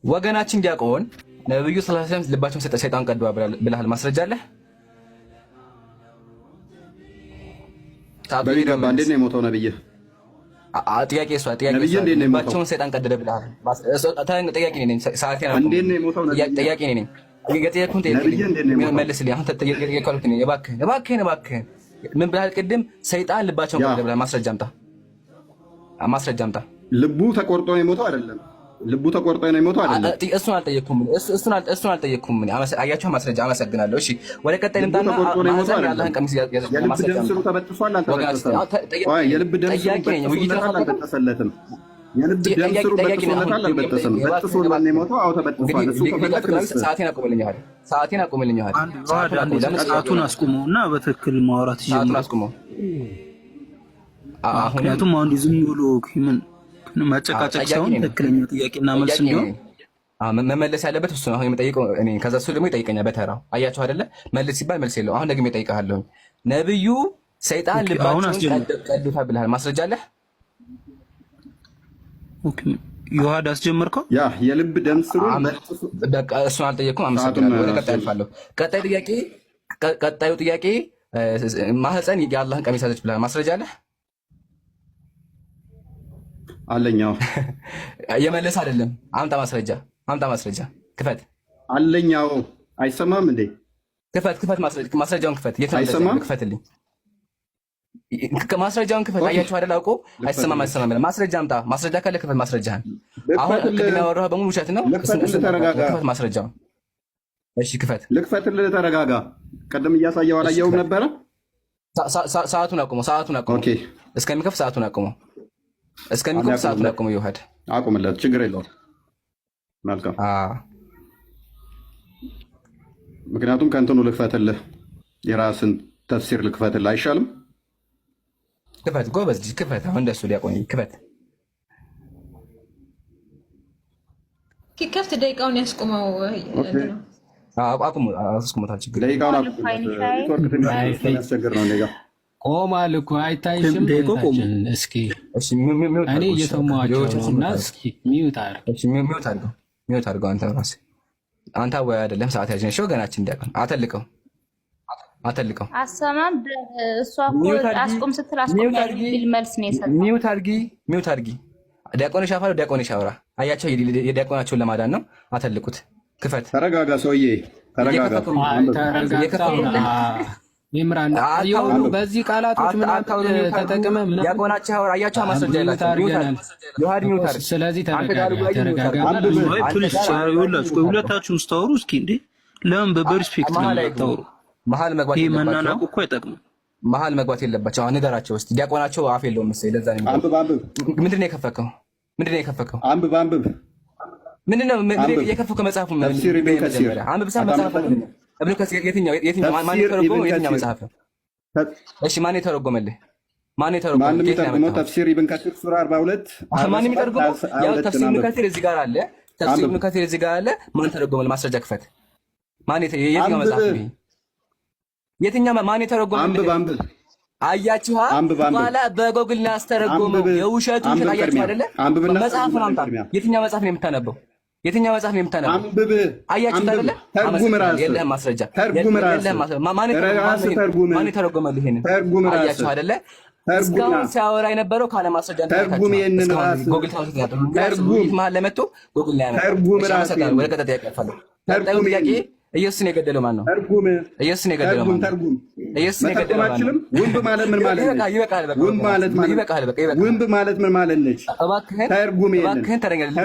ወገናችን ዲያቆን ነብዩ ሰለላሁ ዐለይሂ ወሰለም ልባቸውን ሰጠ ሰይጣን ቀደዋ ብለሃል። ማስረጃ አለ? በሚገባ እንዴት ነው የሞተው ነብይ? ጥያቄ እሷ ጥያቄ ልባቸውን ሰይጣን ቀደደ ብለሃል። ጥያቄ ነኝ ሰዓቴን አቁም። እንዴት ነው የሞተው ነብይ? ጥያቄ ነኝ የጠየቅኩህን ጠይቅልኝ፣ መልስልኝ። አሁን የጠየቅኩህን እባክህን ምን ብለሃል ቅድም? ሰይጣን ልባቸውን ቀደደ ብለሃል። ማስረጃ አምጣ። ልቡ ተቆርጦ ነው የሞተው አይደለም? ልቡ ተቆርጦ ነው የሞተው አይደለም? እሱን አልጠየቅኩም። አያችሁ ማስረጃ። አመሰግናለሁ። እሺ ወደ ቀጣይ ልምጣና አላህን ቀሚስ የልብ ደም ስሩ ተበጥሷል አልተበጠሰም? የልብ ደም ስሩ ተበጥሷል አልተበጠሰለትም? የልብ ደም ስሩ ተበጥሷል አልተበጠሰም? በጥሶላል ነው የሞተው? አዎ ተበጥሷል። እሱ ከፈለክ ሰዓቴን አቁምልኛል። ሰዓቱን አስቁመውና በትክክል ማውራት ይጀምራል። ሰዓቱን አስቁመው። ምክንያቱም አሁን ዝም ብሎ መጨቃጨቅ ሳይሆን ትክክለኛ ጥያቄና መልስ እንዲሆን መመለስ ያለበት እሱ ነው። አሁን የምጠይቀው እኔ ከዛ እሱ ደግሞ ይጠይቀኛል በተራው። አያችሁ አይደለ? መልስ ሲባል መልስ የለው። አሁን ደግሞ ይጠይቀሃለሁ። ነብዩ ሰይጣን ልባቸውን ቀዱታ ብለሃል። ማስረጃ አለህ? ኦኬ ዮሐድ አስጀመርከው። ያ የልብ ደም ስሩ በቃ እሱን አልጠየቅኩም። አመሰግናለሁ። ወደ ቀጣይ አልፋለሁ። ቀጣዩ ጥያቄ ማህፀን የአላህን ቀሚስ ያዘች ብለሃል። ማስረጃ አለህ? አለኛው የመለስ አይደለም። አምጣ ማስረጃ። ክፈት። አለኛው አይሰማም እንዴ? ክፈት ማስረጃውን ክፈት። የት ነው? ክፈትልኝ። ማስረጃውን ክፈት። አያችሁ አይደል? አውቆ አይሰማም። ማስረጃ አምጣ። ማስረጃ ካለ ክፈት ማስረጃህን። አሁን ቅድም ያወራኸው በሙሉ ውሸት ነው። ክፈት ማስረጃውን። እሺ ክፈት። ልክፈትልህ። ተረጋጋ። ቅድም እያሳየው አላየውም ነበረ? ሰዓቱን አቁመው። ኦኬ እስከሚከፍ ሰዓቱን አቁመው። እስከሚከፍ ሰዓቱን አቁመው። ይውሃድ አቁምለት። ችግር የለውም። መልካም። ምክንያቱም ከእንትኑ ልክፈትልህ፣ የራስን ተፍሲር ልክፈትልህ አይሻልም? ክፈት ጎበዝ፣ ክፈት። አሁን እንደሱ ዲያቆን ክፈት። ከፍት ደቂቃውን ያስቆመው። አስቆሙታል። ችግር ደቂቃውን ኔትወርክ ትንሽ የሚያስቸግር ነው። ኔጋ ቆማል እኮ አይታይሽም? እስኪ እኔ እየሰማኋቸው ነው እና እስኪ ሚዩት አድርገው። አንተ አወያይ አይደለም ሰዓት ያዥ ነሽ። ወገናችን እንዲያውቅ አተልቀው አሰማም። እሷ እኮ አስቆም ስትል አስቆም ቢል መልስ ነው የሰጠው። ሚዩት አድርጊ። ዲያቆንሽ አፋለው፣ ዲያቆንሽ አውራ። አያቸው የዲያቆናቸውን ለማዳን ነው። አተልቁት። ክፈት። ተረጋጋ ሰውዬ፣ ተረጋጋ። ይምራን ይሁን። በዚህ ቃላቶች ምናምን ተጠቅመ ምናምን ዲያቆናቸው አውራ። አያቸው ማስረጃ ያላችሁ ዮሐድ ሚዩት አድርግ። ስለዚህ ተረጋጋ። ሁለታችሁም ስታወሩ እስኪ እንዴ ለምን በሪስፔክት ነው የምታወሩ? መሀል መግባት የለባቸው። መናናቁ እኮ አይጠቅምም። መሀል መግባት የለባቸው። አሁን ንገራቸው እስኪ። ዲያቆናቸው አፍ የለውም መሰለኝ። ለዛ ነው አንብብ። ምንድን ነው የከፈከው? አንብብ። ምንድን ነው የከፈከው? መጽሐፉ ተፍሲር ኢብን ከሲር አንብብ። መጽሐፉ እብኑ ከሲር የትኛው ማን የተረጎመው? የትኛው መጽሐፍ? እሺ ማን የተረጎመልህ? ማን የተረጎመው? ተፍሲር ኢብን ከሲር ሱራ 42 ማን የሚተረጎመው? ያው ተፍሲር ኢብን ከሲር እዚህ ጋር አለ። ማን ተረጎመልህ? ማስረጃ ክፈት። የትኛው መጽሐፍ ነው? የትኛው ማን የተረጎመልህ? አንብብ። አያችኋ በኋላ በጎግል ነው ያስተረጎመው። የውሸቱ አያችሁ አይደለ? መጽሐፉን አምጣ። የትኛው መጽሐፍ ነው የምታነበው? አንብብ። አያችሁት አይደለ? የለህም ማስረጃ። ማን የተረጎመልህ? ይሄንን አያችሁ አይደለ? እስካሁን ሲያወራ የነበረው ካለ ማስረጃ ጎግል መሀል ላይ መጥቶ ጎግል ላይ ያመጣል። ወደ ቀጣይ ጥያቄ አልፋለሁ። ቀጣዩ ጥያቄ ኢየሱስን የገደለው ማን ነው? ኢየሱስን የገደለው ማን ነው? ውንብ ማለት ምን ማለት ነው? ይበቃል። ውንብ ማለት ምን ማለት ነች? እባክህን ተረጋግጥ።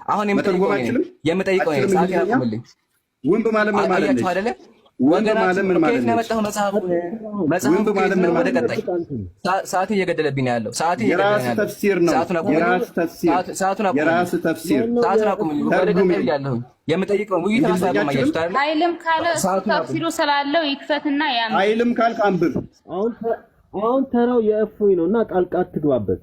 አሁን የምጠይቀው ሰዓት ያቁምልኝ። ውንብ ማለት ምን ማለት ነች? አይደለ? ወገናችን ከየት ነው ያመጣኸው መጽሐፉን? ወደ ቀጣይ ሰዓት እየገደለብኝ ነው ያለው። የራስህ ተፍሲር ነው። ሰዓቱን አቁምልኝ። ወደ ቀጣይ እያለሁኝ የምጠይቀው ውይይት ማሳደም አይችላል። አይልም ካለ ተፍሲሩ ስላለው ይክፈትና ያን አይልም ካልክ አንብብ። አሁን ተራው የእፎይ ነውና ቃልቃት ትግባበት።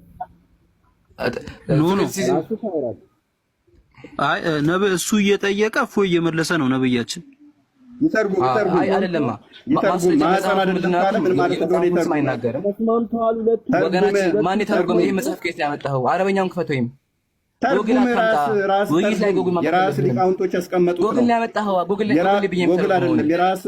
አይ ነብይ እሱ እየጠየቀ እፎይ እየመለሰ ነው። ነብያችን ይተርጉም። አይደለማ ማስረጃ አይደለም ካለ ምን ማለት እንደሆነ ይተርጉም። አይናገርም። ተስማምተዋል ሁለቱ ወገናችን። ማን የተረጎመ? ይሄ መጽሐፍ ከየት ያመጣኸው? አረበኛውን ክፈት ወይም ተርጉም ራስ የራስ ሊቃውንቶች ያስቀመጡት ነው። ጎግል ላይ ያመጣኸው ጎግል አይደለም የራስ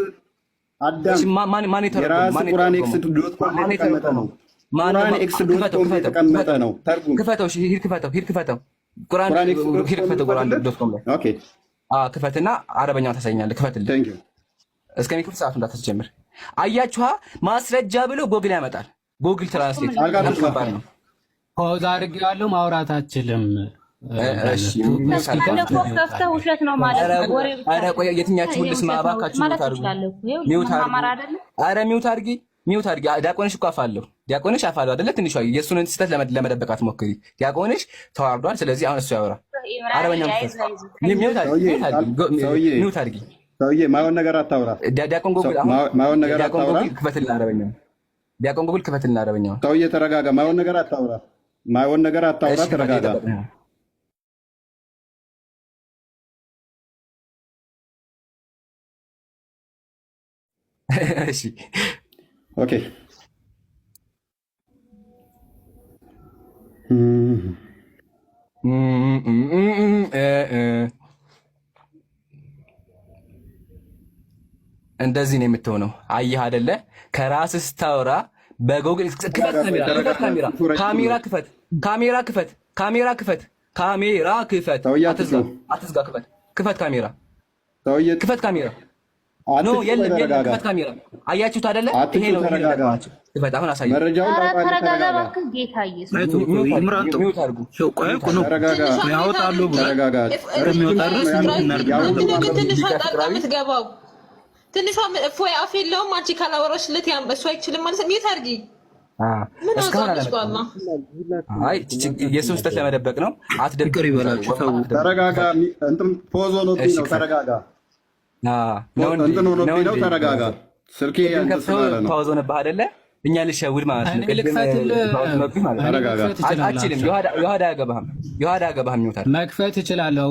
አዳም የራስ ቁርአን ኤክስ ዶት ኮም ላይ የተቀመጠ ነው። ቁርአን ኤክስ ዶት ኮም ላይ የተቀመጠ ነው። ተርጉም ክፈተው፣ ሂድ ክፈተው ቁርአን ዶት ኮም ላይ ኦኬ። ክፈትና አረበኛውን ታሳይኛለህ። ክፈትልኝ። ቴንክ ዩ። እስከሚከፍት ሰዓቱ እንዳታስጀምር። አያችኋ፣ ማስረጃ ብሎ ጎግል ያመጣል። ጎግል ትራንስሌት አልጋባር ነው። ፖዝ አድርጌዋለሁ። ማውራት አትችልም። እሺ ከፍተህ ውሸት ነው ማለት ነው። ወሬ ብቻ። ኧረ ቆይ፣ የትኛችሁ ሁሉስ ማባካችሁ ሚውት አድርጊ። ሚውት አድርጊ። ዲያቆንሽ እኮ አፋለሁ። ዲያቆንሽ አፋለሁ አይደለ? ትንሿ የእሱን ስህተት ለመደበቅ አትሞክሪ። ዲያቆንሽ ተዋርዷል። ስለዚህ አሁን እሱ ያወራ። አረበኛው ሚውት አድርጊ። ሰውዬ ማይሆን ነገር አታውራ። ዲያቆን ጎግል ማይሆን ነገር አታውራ። ክፈትልን አረበኛው። ዲያቆን ጎግል ክፈትልን አረበኛው። ሰውዬ ተረጋጋ። ማይሆን ነገር አታውራ። ማይሆን ነገር አታውራ። ተረጋጋ። እሺ ኦኬ። እንደዚህ ነው የምትሆነው። አየህ አይደለ? ከራስህ ስታወራ በጎግል ክፈት። ካሜራ ክፈት። አትዝጋ። ክፈት ካሜራ ኖ የለም፣ ክፈት ካሜራ። አያችሁት አይደለ? ይሄ ነው የሚያደርጋችሁ። ክፈት። አሁን አሳየው። መረጃውን ተረጋጋ እባክህ። ጌታ ኢየሱስ ሚውት አድርጉ። ያወጣሉ። ተረጋጋ። ትንሿ እፎይ አፍ የለውም። አንቺ ካላወራሽለት እሱ አይችልም ማለት ነው። ሚውት አድርጊ። አይ የእሱን ስህተት ለመደበቅ ነው። አትደብቅ። ተረጋጋ። እንትን ፖዞ ነው። ተረጋጋ። ነው ተረጋጋ። ስልኬ ፓውዝ ሆነብህ አይደለ? እኛ ልሸውድ ማለት ነው። አችልም። የኋዳ አያገባህም። ሚውት መክፈት እችላለሁ።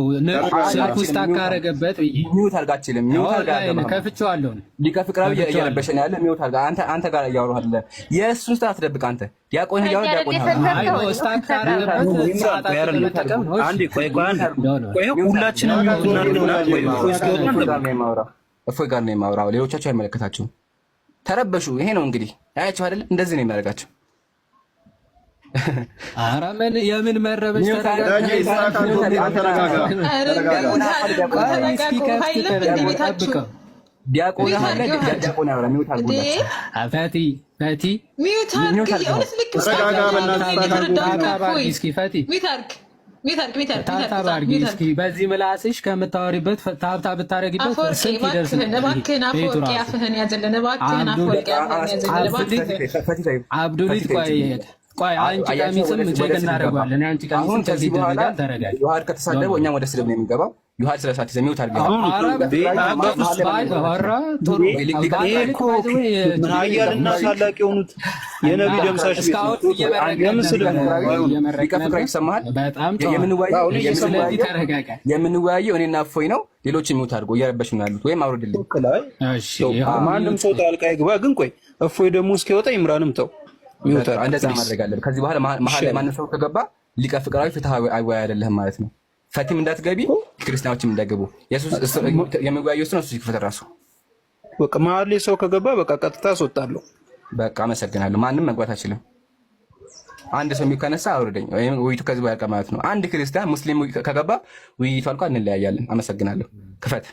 ስልክ ውስጥ አካረገበት ሚውት አድርግ። አችልም። ሚውት አድርግ። ከፍቼዋለሁ። ሊቀ ፍቅራዊ እየረበሸን ያለ ሚውት አድርግ። አንተ ጋር እያወራህ አይደለ? የእሱን ስራ አትደብቅ። አንተ ዲያቆን ሁላችንም እፎይ ጋር ነው የማወራው። ሌሎቻቸው አይመለከታችሁም። ተረበሹ። ይሄ ነው እንግዲህ አያችሁ አይደል? እንደዚህ ነው የሚያደርጋቸው። ኧረ ምን የምን መረበሽ? ዲያቆን አለ። ዲያቆን ያወራ። ሚውት አድርጉላችሁ። ፈቲ ሚውት አድርጊ። እስኪ በዚህ ምላስሽ ከምታወሪበት ታብታ ብታረጊበት ስንት ይደርስልኝ? አብዱሊት ቆይ አንቺ ቀሚስም ቼክ እናደርገዋለን። አንቺ ቀሚስም ከዚህ ደረጃ ተረጋጊ። ዮሐድ ከተሳደበው እኛም ወደ ስድብ ነው የሚገባው። ዮሐድ ስለሳት ዘሚው ታርገው ሀያልና ታላቅ የሆኑት የነቢ ደምሳሽ የምንወያየው እኔና እፎይ ነው። ሌሎች የሚውት አድርጎ እየረበሽ ነው ያሉት። ወይም አውርድልኝ። ማንም ሰው ጣልቃ ይግባ። ግን ቆይ እፎይ ደግሞ እስኪወጣ ይምራንም ተው። እንደዛ ማድረግ አለብን። ከዚህ በኋላ መሀል ላይ ማንም ሰው ከገባ ሊቀ ፍቅራዊ ፍትሃዊ አወያይ አይደለህም ማለት ነው። ፈቲም እንዳትገቢ፣ ክርስቲያኖችም እንዳይገቡ። የሚወያየው እሱ ይክፈት ራሱ። በቃ መሀል ላይ ሰው ከገባ በቃ ቀጥታ አስወጣለሁ። በቃ አመሰግናለሁ። ማንም መግባት አይችልም። አንድ ሰው የሚከነሳ አውርደኝ። ወይም ውይይቱ ከዚህ በኋላ ያልቃል ማለት ነው። አንድ ክርስቲያን ሙስሊም ከገባ ውይይቱ አልቋል፣ እንለያያለን። አመሰግናለሁ። ክፈት።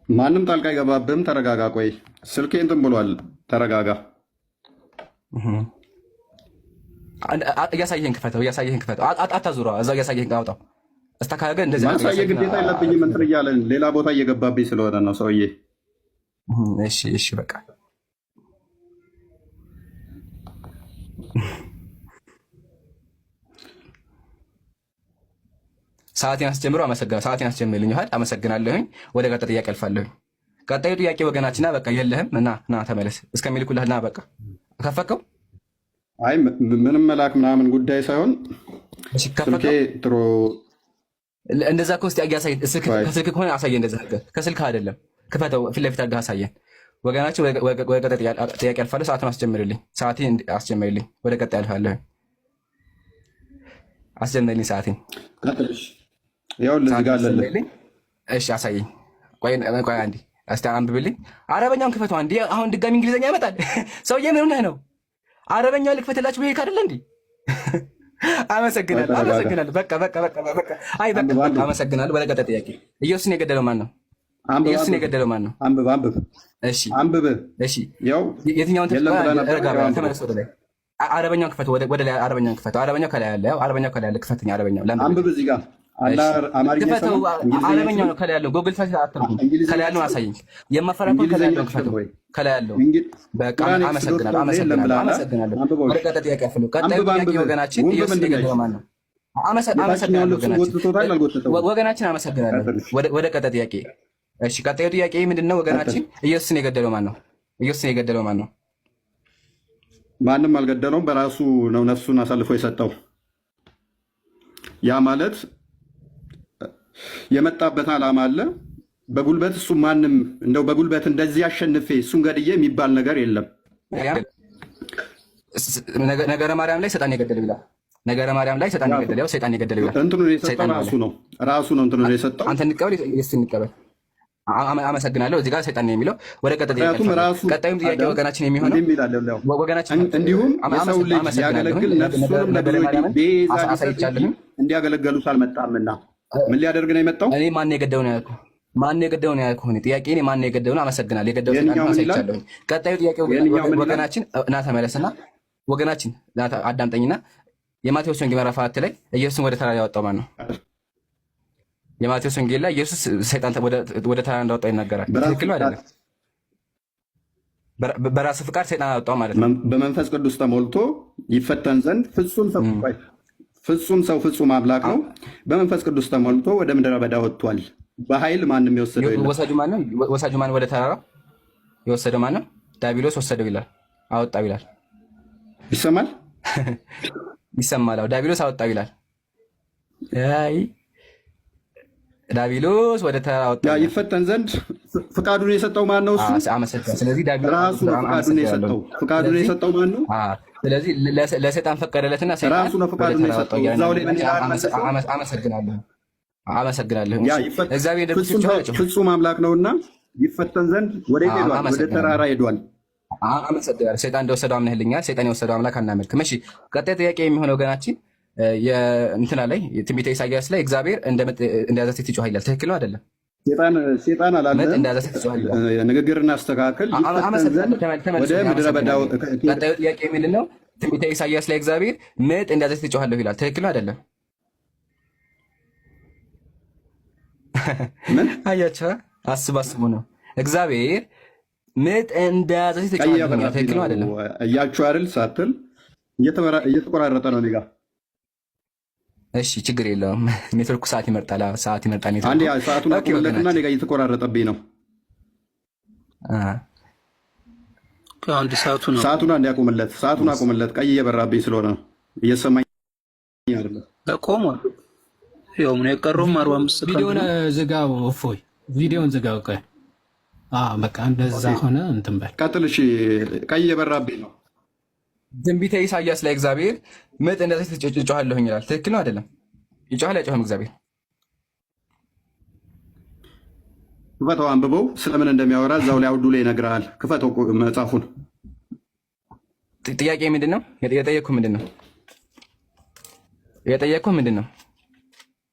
ማንም ጣልቃ አይገባብህም። ተረጋጋ። ቆይ ስልኬ እንትን ብሏል። ተረጋጋ። እያሳየህን ክፈተው። አታዙረው። እዛው እያሳየህን አውጣው። እስታካገ እንደዚህ ማሳየህ ግዴታ የለብኝም። እንትን እያለን ሌላ ቦታ እየገባብኝ ስለሆነ ነው ሰውዬ። እሺ በቃ ሰዓቴን አስጀምሮ አመሰግናለሁ። ሰዓቴን አስጀምርልኝ። አመሰግናለሁኝ። ወደ ቀጣይ ጥያቄ አልፋለሁኝ። ቀጣዩ ጥያቄ ወገናችና በቃ የለህም እና ተመለስ እስከሚልኩልህ ና በቃ ከፈከው። አይ ምንም መላክ ምናምን ጉዳይ ሳይሆን ስልኬ ጥሩ እንደዛ ከውስጥ ያሳይ። ከስልክ ከሆነ አሳየ። እንደዛ ከስልክ አይደለም። ክፈተው። ፊት ለፊት አድርገህ አሳየን። ወገናችን ወደ ቀጣይ ጥያቄ አልፋለሁ። ሰዓቱን አስጀምርልኝ። ሰዓቴን አስጀምርልኝ። ወደ ቀጣይ አልፋለሁኝ። አስጀምርልኝ ሰዓቴን። እሺ አሳየኝ። ቆይ አንዴ እስቲ አንብብልኝ። አረበኛውን ክፈቱ አንዴ። አሁን ድጋሚ እንግሊዝኛ ያመጣል ሰውዬ። ምን ሆነህ ነው? አረበኛውን ልክፈትላችሁ ብሄክ አይደለ እንዴ? አመሰግናለሁ። በቃ አይ በቃ አመሰግናለሁ። ወደ ቀጣይ ጥያቄ። ኢየሱስን የገደለው ማን ነው? ኢየሱስን የገደለው ማን ነው? አንብብ። እሺ አንብብ። እሺ ያው የትኛውን ተመለስ ወደ ላይ። አረበኛውን ክፈቱ፣ ወደ ላይ አረበኛውን ክፈቱ። አረበኛው ከላይ ያለ፣ አረበኛው ከላይ ያለ ክፈትኝ። አረበኛው አንብብ። እዚህ ጋር ክፈተው። አረበኛው ነው ከላይ ያለው። ጎግል ፋይል አትርጉም። ከላይ ያለው አሳየኝ። የማፈራው ከላይ ያለው ክፈተው። ከላይ ያለው በቃ አመሰግናለሁ። ወደ ቀጣይ ጥያቄ አፍሉ። ቀጣዩ ጥያቄ ወገናችን ኢየሱስን የገደለው ማን ነው? አመሰግናለሁ ወገናችን፣ አመሰግናለሁ። ወደ ቀጣይ ጥያቄ። እሺ ቀጣዩ ጥያቄ ምንድነው ወገናችን? ኢየሱስን የገደለው ማን ነው? ኢየሱስን የገደለው ማን ነው? ማንም አልገደለውም። በራሱ ነው ነፍሱን አሳልፎ የሰጠው። ያ ማለት የመጣበት ዓላማ አለ። በጉልበት እሱ ማንም እንደው በጉልበት እንደዚህ አሸንፌ እሱን ገድዬ የሚባል ነገር የለም። ነገረ ማርያም ላይ ሰይጣን የገደለው ይላል። ነገረ ማርያም ላይ ሰይጣን የገደለው ሰይጣን የገደለው ይላል። እንትኑ የሰጠው ራሱ ነው እንትኑ የሰጠው። አንተ እንቀበል ኢየሱስ እንቀበል። አመሰግናለሁ። እዚህ ጋር ሰይጣን ነው የሚለው። ወደ ቀጣዩም ጥያቄ ወገናችን የሚሆነው ወገናችን እንዲሁም የሰው ልጅ ያገለግል ነፍሱንም ለቤዛ እንዲያገለገሉት አልመጣምና ምን ሊያደርግ ነው የመጣው? እኔ ማን የገደለው ነው ያልኩህ? ማን የገደለው ነው ያልኩህ? ጥያቄ እኔ ማን የገደለው ነው? አመሰግናለሁ። የገደለው ሰይጣን አሳይቻለሁ። ቀጣዩ ጥያቄ ወገናችን እና ተመለስና ወገናችን አዳምጠኝና የማቴዎስ ወንጌል ምዕራፍ 4 ላይ ኢየሱስን ወደ ተራራ ያወጣው ማን ነው? የማቴዎስ ወንጌል ላይ ኢየሱስ ሰይጣን ወደ ተራራ እንዳወጣው ይናገራል። ትክክል ነው አይደለም? በራሱ ፍቃድ ሰይጣን አወጣው ማለት ነው። በመንፈስ ቅዱስ ተሞልቶ ይፈተን ዘንድ ፍጹም ሰው ፍጹም አምላክ ነው። በመንፈስ ቅዱስ ተሞልቶ ወደ ምድረ በዳ ወጥቷል። በኃይል ማንም የወሰደው የለም። ወሳጁ ማን ነው? ወሳጁ ማን? ወደ ተራራ የወሰደው ማን ነው? ዲያብሎስ ወሰደው ይላል፣ አወጣው ይላል። ይሰማል? ይሰማል። ዲያብሎስ አወጣው ይላል። አይ ዲያብሎስ ወደ ተራራ ወጣው። ይፈተን ዘንድ ፍቃዱን የሰጠው ማን ነው? እሱ ስለዚህ ዲያብሎስ ራሱ ፍቃዱን የሰጠው ማን ነው? ስለዚህ ለሰይጣን ፈቀደለትና ሰይጣን ራሱ ነው ፍቃዱን የሰጠው። እዛው ላይ አመሰግናለሁ። እግዚአብሔር ፍጹም አምላክ ነውና ይፈተን ዘንድ ወደ ሄዷል፣ ወደ ተራራ ሄዷል። አመሰግናለሁ። ሰይጣን እንደወሰደው አምነህልኛል። ሰይጣን የወሰደው አምላክ አናመልክም። እሺ ቀጣይ ጥያቄ የሚሆነው ወገናችን እንትና ላይ ትንቢተ ኢሳይያስ ላይ እግዚአብሔር እንደያዘ ሴት ይጮሃል ይላል። ትክክል ነው አይደለም? ሴጣን አላለ። ንግግርና አስተካከል ወደ ምድረ በዳ። ቀጣዩ ጥያቄ ምንድን ነው? ትንቢተ ኢሳይያስ ላይ እግዚአብሔር ምጥ እንደያዘ ሴት ይጮሃለሁ ይላል። ትክክል ነው አይደለም? አያቸው አስቡ ነው። እግዚአብሔር ምጥ እንደያዘ ሴት ይጮሃለሁ ይላል። ትክክል ነው አይደለም? እያችሁ አይደል ሳትል እየተቆራረጠ ነው እኔ ጋር። እሺ ችግር የለውም። ኔትወርኩ ሰዓት ይመርጣል። አንዴ ሰዓቱን አቁምለትና እኔ ጋር እየተቆራረጠብኝ ነው። አንድ ሰዓቱን አንዴ አቁምለት። ሰዓቱን አቁምለት። ቀይ እየበራብኝ ስለሆነ ነው። እየሰማኝ አይደለም። ቆሟል። ይኸው ምን የቀረውም 45 ቪዲዮውን ዝጋው። እፎይ ቪዲዮውን ዝጋው። ቆይ በቃ እንደዛ ሆነ። እንትን በል ቀጥል። እሺ ቀይ እየበራብኝ ነው። ትንቢተ ኢሳይያስ ላይ እግዚአብሔር ምጥ እንደዚህ እጮሃለሁኝ ይላል። ትክክል ነው አይደለም? ይጮሃል አይጮህም? እግዚአብሔር ክፈተው፣ አንብበው ስለምን እንደሚያወራ እዛው ላይ አውዱ ላይ ይነግርሃል። ክፈተው መጽሐፉን። ጥያቄ ምንድን ነው የጠየቅኩህ? ምንድን ነው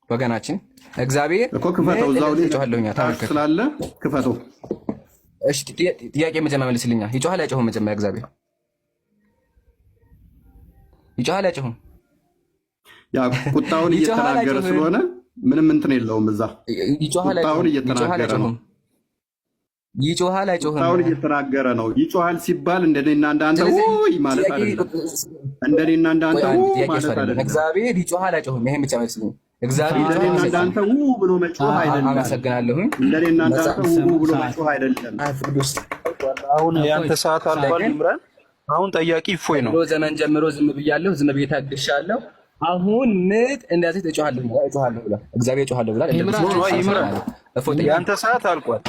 ወገናችን? እግዚአብሔር እኮ ክፈተው፣ እዛው ላይ እጮሃለሁኝ ስላለ ክፈተው። እሺ ጥያቄ መጀመሪያ መልስልኛ። ይጮሃል አይጮህም? መጀመሪያ እግዚአብሔር ይጮሃል አይጮህም? ያ ቁጣውን እየተናገረ ስለሆነ ምንም እንትን የለውም። እዛ ቁጣውን እየተናገረ ነው። ይጮሃል አይጮህም? ቁጣውን እየተናገረ ነው። ይጮሃል ሲባል እንደኔና እንዳንተ ወይ ማለት አይደለም። እንደኔና እንዳንተ ማለት አይደለም። እግዚአብሔር ይጮሃል አይጮህም? ይሄን ብቻ መልስልኝ። እግዚአብሔር እንደኔና እንዳንተ ብሎ መጮህ አይደለም። አመሰግናለሁ። እንደኔና እንዳንተ ብሎ መጮህ አይደለም። አሁን ያንተ ሰዓት አልፏል ይምራን። አሁን ጠያቂ እፎይ ነው። ዘመን ጀምሮ ዝም ብያለሁ፣ ዝም ብዬ ታግሻለሁ። አሁን ምጥ እንደዚህ እጮሃለሁ ብሏል። እግዚአብሔር እጮሃለሁ ብሏል። ያንተ ሰዓት አልቋል።